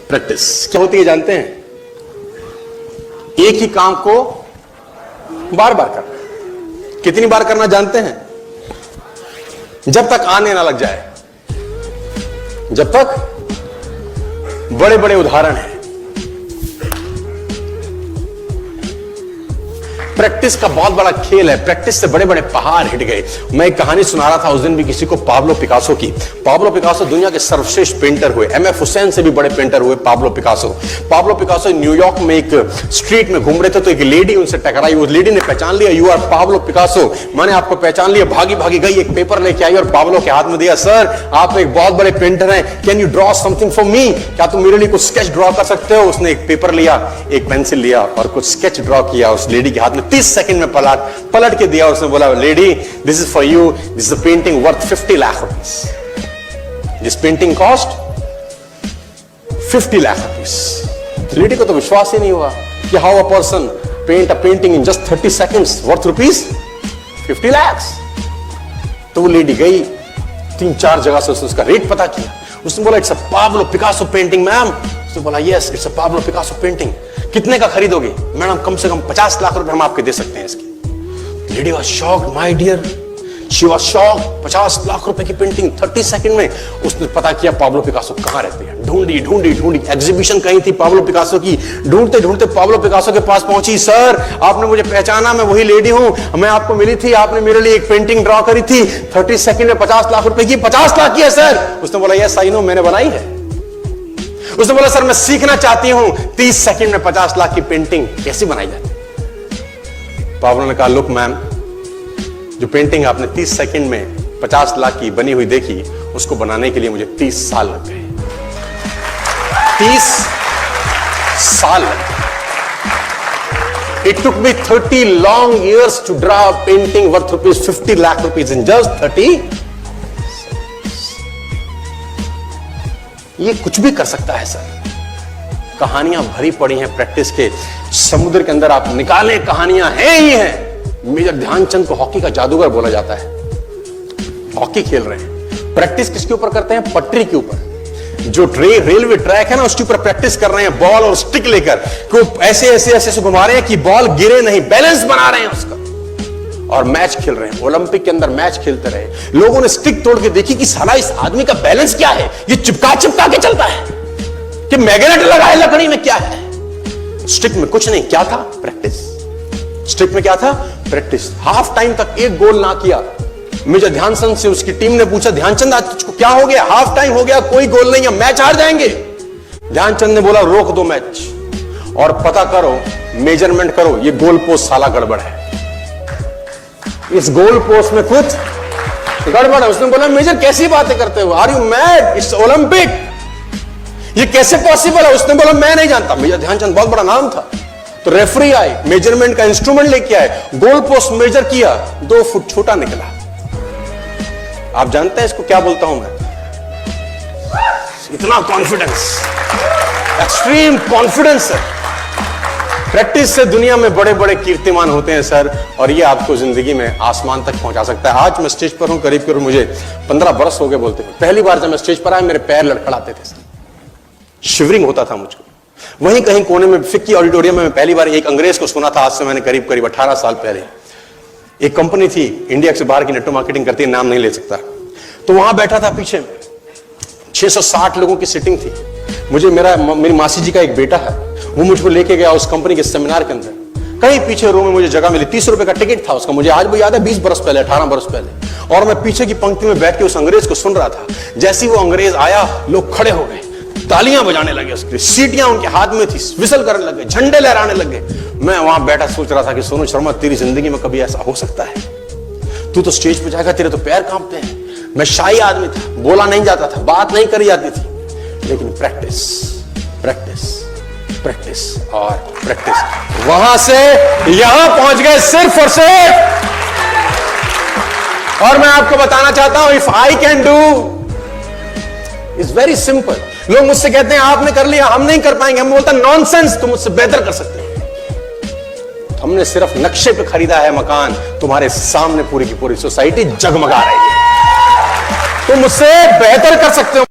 Practice क्या होती है जानते हैं? एक ही काम को बार बार करना। कितनी बार करना जानते हैं? जब तक आने ना लग जाए। जब तक बड़े बड़े उदाहरण हैं। प्रैक्टिस का बहुत बड़ा खेल है। प्रैक्टिस से बड़े बड़े पहाड़ हिट गए। मैं एक कहानी सुना रहा था उस दिन भी किसी को, पाब्लो पिकासो की। पाब्लो पिकासो दुनिया के सर्वश्रेष्ठ पेंटर हुए। एमएफ हुसैन से भी बड़े पेंटर हुए Pablo Picasso. Pablo Picasso New York में एक स्ट्रीट में घूम रहे थे तो एक लेडी उनसे टकराई। उस लेडी ने पहचान लिया, यू आर पाब्लो पिकासो, मैंने आपको पहचान लिया। भागी भागी गई, एक पेपर लेके आई और पाब्लो के हाथ में दिया। सर, आप एक बहुत बड़े पेंटर हैं, can you draw something for me? क्या तुम मेरे लिए कुछ स्केच ड्रॉ कर सकते हो? उसने एक पेपर लिया, एक पेंसिल लिया और कुछ स्केच ड्रॉ किया उस लेडी के हाथ में। 30 सेकंड में पलट के दिया। उसने बोला, lady, this is for you, this is a painting worth 50 lakh rupees. This painting cost 50 lakh rupees. Lady को तो विश्वास ही नहीं हुआ कि how a person paint a painting in just 30 seconds worth rupees 50 lakhs। तो वो लेडी गई, 3-4 जगह से उसने उसका रेट पता किया। उसने बोला, it's a Pablo Picasso painting ma'am. उसने बोला, yes, it's a Pablo Picasso painting. कितने का खरीदोगे? मैडम, कम से कम 50 लाख रुपए हम आपके दे सकते हैं इसकी। Lady was shocked, my dear, she was shocked. 50 lakh रुपए की पेंटिंग 30 सेकंड में। उसने पता किया पाब्लो पिकासो कहां रहते हैं। ढूंढी ढूंढी ढूंढी, एग्जीबिशन कहीं थी पाब्लो पिकासो की। ढूंढते ढूंढते पाब्लो पिकासो के पास पहुंची। सर, आपने मुझे पहचाना, मैं वही लेडी हूं, मैं आपको मिली थी, आपने मेरे लिए एक पेंटिंग ड्रॉ करी थी 30 सेकंड में 50 लाख रुपए की। 50 लाख की है सर? उसने बोला, यस आई नो, मैंने बनाई है। उसने बोला, सर मैं सीखना चाहती हूं 30 सेकंड में 50 लाख की पेंटिंग कैसी बनाई जाती। पाब्लो ने कहा, लुक मैम, जो पेंटिंग आपने 30 सेकंड में 50 लाख की बनी हुई देखी, उसको बनाने के लिए मुझे 30 साल लग गए। 30 साल लग गए। It took me 30 long years to draw a painting worth rupees 50 lakh rupees in just 30। ये कुछ भी कर सकता है सर। कहानियां भरी पड़ी हैं प्रैक्टिस के समुद्र के अंदर। आप निकालें, कहानियां हैं ही हैं। मेजर ध्यानचंद को हॉकी का जादूगर बोला जाता है। हॉकी खेल रहे हैं, प्रैक्टिस किसके ऊपर करते हैं? पटरी के ऊपर। जो रेलवे ट्रैक है ना, उसके ऊपर प्रैक्टिस कर रहे हैं बॉल और स्टिक लेकर। को ऐसे ऐसे ऐसे घुमा रहे हैं कि बॉल गिरे नहीं, बैलेंस बना रहे हैं उसका। और मैच खेल रहे हैं। ओलंपिक के अंदर मैच खेलते रहे। लोगों ने स्टिक तोड़ के देखी कि साला इस आदमी का बैलेंस क्या है, ये चिपका चिपका के चलता है कि मैग्नेट लगा है लकड़ी में, क्या है? स्टिक में कुछ नहीं, क्या था? प्रैक्टिस। स्टिक में क्या था? प्रैक्टिस। हाफ टाइम तक एक गोल ना किया। मेजर ध्यानचंद से उसकी टीम ने पूछा, ध्यानचंद आज तुझको क्या हो गया? हाफ टाइम हो गया, कोई गोल नहीं है, मैच हार जाएंगे। ध्यानचंद ने बोला, रोक दो मैच और पता करो, मेजरमेंट करो, ये गोल पोस्ट साला गड़बड़ है, इस गोल पोस्ट में कुछ गड़बड़ है। उसने बोला, मेजर कैसी बातें करते हो? Are you mad? It's Olympic, ये कैसे पॉसिबल है? उसने बोला, मैं नहीं जानता। मेजर ध्यानचंद बहुत बड़ा नाम था। तो रेफरी आए, मेजरमेंट का इंस्ट्रूमेंट लेके आए, गोल पोस्ट मेजर किया, 2 फुट छोटा निकला। आप जानते हैं इसको क्या बोलता हूं मैं? इतना कॉन्फिडेंस, एक्सट्रीम कॉन्फिडेंस है। प्रैक्टिस से दुनिया में बड़े बड़े कीर्तिमान होते हैं सर, और ये आपको जिंदगी में आसमान तक पहुंचा सकता है। आज मैं स्टेज पर हूं, करीब मुझे 15 बरस हो गए बोलते हैं। पहली बार जब मैं स्टेज पर आया, मेरे पैर लड़खड़ाते थे सर, शिवरिंग होता था मुझको। वहीं कहीं कोने में फिक्की ऑडिटोरियम में मैं पहली बार एक अंग्रेज को सुना था। आज से मैंने करीब 18 साल पहले। एक कंपनी थी इंडिया से बाहर की, नेटवर्क मार्केटिंग करती है, नाम नहीं ले सकता। तो वहां बैठा था पीछे में, 660 लोगों की सिटिंग थी। मुझे मेरी मासी जी का एक बेटा है, वो मुझको लेके गया उस कंपनी के सेमिनार के अंदर। कहीं पीछे रो में मुझे जगह मिली, 30 रुपए का टिकट था उसका। मुझे आज भी याद है, 20 बरस पहले, 18 बरस पहले। और मैं पीछे की पंक्ति में बैठ के उस अंग्रेज को सुन रहा था। जैसे ही वो अंग्रेज आया, लोग खड़े हो गए, तालियां बजाने लगे उसके, सीटियां उनके हाथ में थी, विसल करने लगे, झंडे लहराने लगे। मैं वहां बैठा सोच रहा था कि सोनू शर्मा, तेरी जिंदगी में कभी ऐसा हो सकता है? तू तो स्टेज पे जाएगा, तेरे तो पैर कांपते हैं। मैं शाही आदमी था, बोला नहीं जाता था, बात नहीं करी जाती थी। लेकिन प्रैक्टिस, प्रैक्टिस, प्रैक्टिस और प्रैक्टिस, वहां से यहां पहुंच गए सिर्फ और सिर्फ। और मैं आपको बताना चाहता हूं, if I can do, it's very simple. लोग मुझसे कहते हैं आपने कर लिया, हम नहीं कर पाएंगे। हम बोलता नॉनसेंस, तुम मुझसे बेहतर कर सकते हैं। हमने सिर्फ नक्शे पे खरीदा है मकान, तुम्हारे सामने पूरी की पूरी सोसाइटी जगमगा रही है। तुम मुझसे बेहतर कर सकते हो।